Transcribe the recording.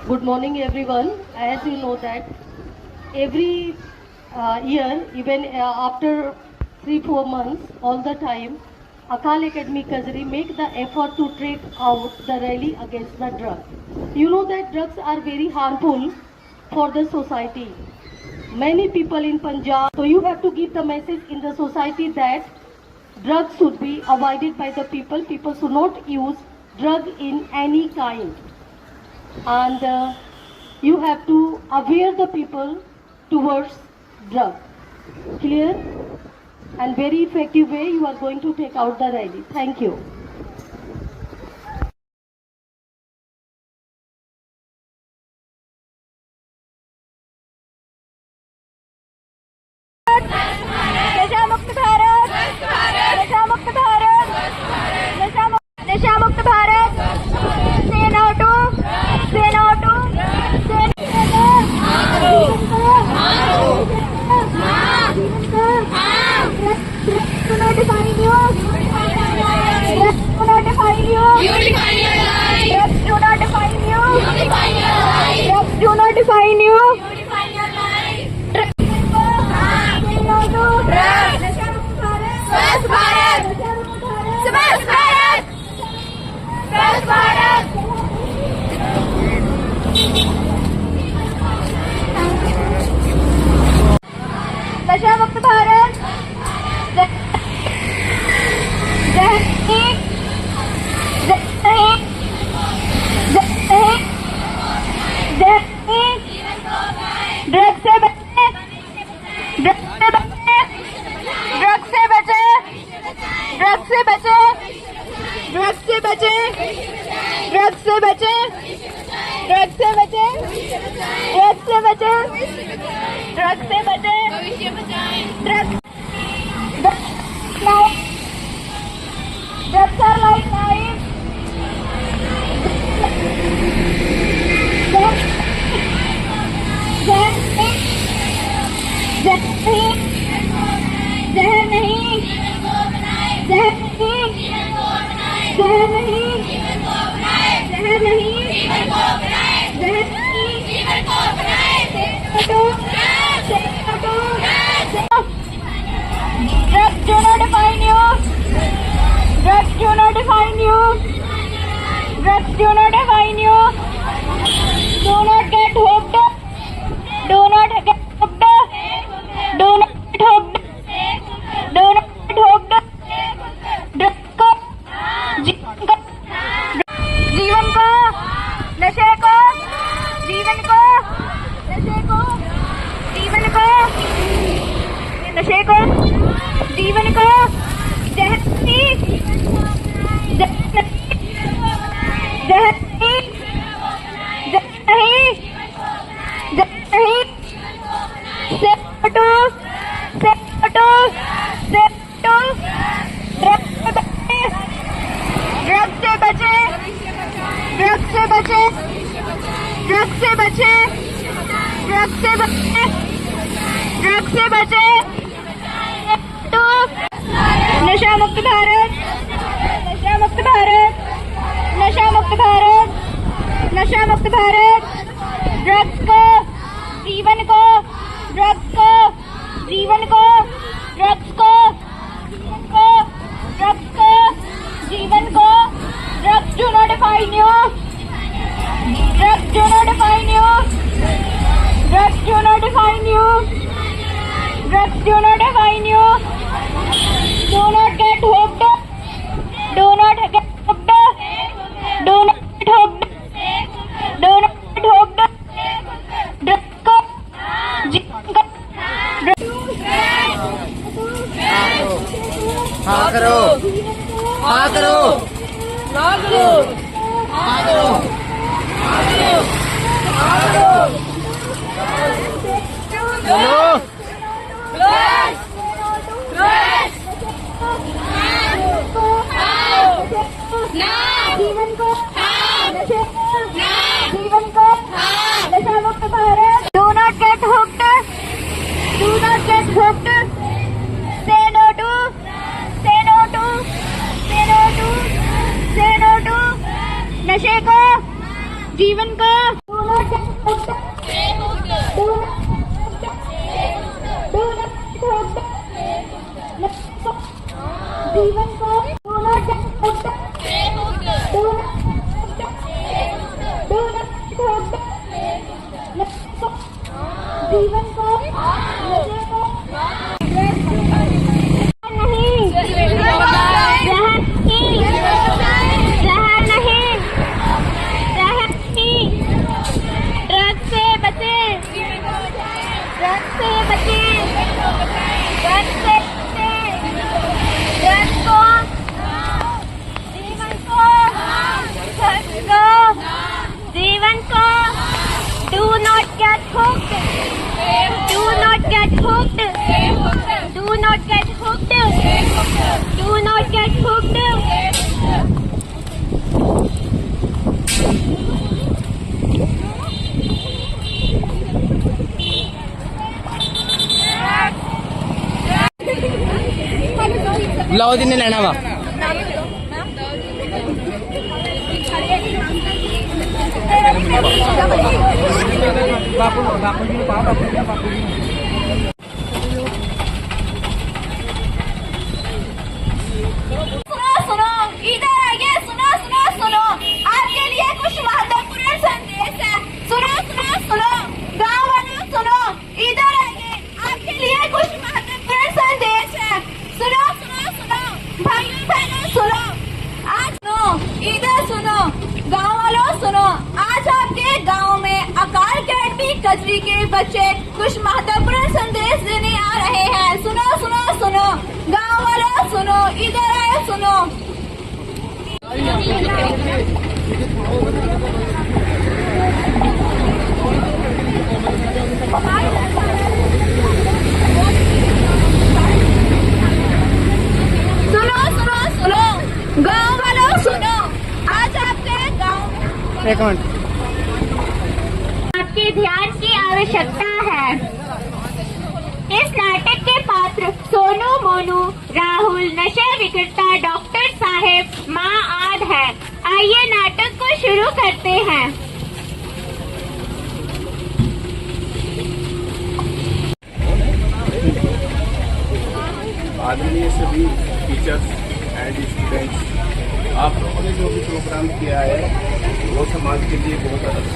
Good morning, everyone. As you know that every year, even after 3-4 months, all the time, Akal Academy Kazari make the effort to take out the rally against the drug. You know that drugs are very harmful for the society. Many people in Punjab, so you have to give the message in the society that drugs should be avoided by the people. People should not use drug in any kind. And you have to aware the people towards drug. Clear? And very effective way you are going to take out the rally. Thank you. नशा मुक्त भारत, नशा मुक्त भारत, नशा मुक्त भारत, से no to define you, drugs do not define you, drugs do not define you, drugs do not define you, स्वस्थ भारत, स्वस्थ भारत, स्वस्थ भारत, नशा मुक्त भारत, ड्रग से बचे, ड्रग से बचे, ड्रग से बचे, ड्रग से बचे, ड्रग से बचे, ड्रग से बचे, ड्रग से बचे, ड्रग से बचे, ड्रग से बचे, भविष्य बचाएं, drug drugs are like knives. जहर नहीं, जहर नहीं, जहर नहीं, drugs do not define you. Drugs do not define you. Drugs do not define you. Do not get hooked. Do not get hooked. Do not get hooked. Do not get hooked. Drugs को जीवन को नशे को जीवन को नशे को जीवन को नशे को जीवन को जहर नहीं, जहर नहीं, से हटो, ड्रग से बचे, ड्रग से बचे, ड्रग से बचे, ड्रग से बचे, ड्रग से बचे, नशा मुक्त भारत, नशा मुक्त भारत, नशा मुक्त भारत, नशा मुक्त भारत, ड्रग्स को जीवन को, ड्रग्स को जीवन को, ड्रग्स को ड्रग्स को जीवन को, drugs do not define you, drugs do not define you, drugs do not define you, drugs do not define you. Do not get hooked. Do not get hooked. Do not get hooked. Do not get hooked. Drug को जीवन को हाँ करो, हाँ करो, हाँ करो, हाँ करो, हाँ करो, हाँ करो, चलो, जीवन को नशे जीवन को नशा मुक्त Bharat. Do not get hooked. Do not get hooked. Say no to. Say no to. Say no to. Say no to. नशे को जीवन को जीवन को जीवन को नहीं जहर नहीं ड्रग्स से बचे ड्रग्स से बचे ड्रग्स से बचे ड्रग्स को जीवन को जीवन को do not get hooked do not get hooked do not get hooked do not get hooked बुलाओ जिन्हें लेना वा सुनो इधर आइए सुनो सुनो सुनो आपके लिए कुछ महत्वपूर्ण संदेश है सुनो सुनो सुनो गाँव वालों सुनो इधर आइए आपके लिए कुछ महत्वपूर्ण संदेश है सुनो सुनो सुनो भाइयों बहनों सुनो आज सुनो इधर सुनो गाँव वालों सुनो आज आपके गाँव में अकाल अकेडमी कजरी के बच्चे कुछ महत्वपूर्ण संदेश देने आ रहे हैं सुनो सुनो सुनो गाँव वालों सुनो इधर आए सुनो सुनो सुनो सुनो गाँव वालों सुनो आज आपके गाँव एक मिनट आपके ध्यान की आवश्यकता है इस नाटक के पात्र सोनू मोनू राहुल नशे विक्रेता डॉक्टर साहेब माँ आद है आइए नाटक को शुरू करते हैं आदरणीय सभी टीचर्स एंड स्टूडेंट्स, आप लोगों ने जो भी प्रोग्राम किया है वो समाज के लिए बहुत अच्छा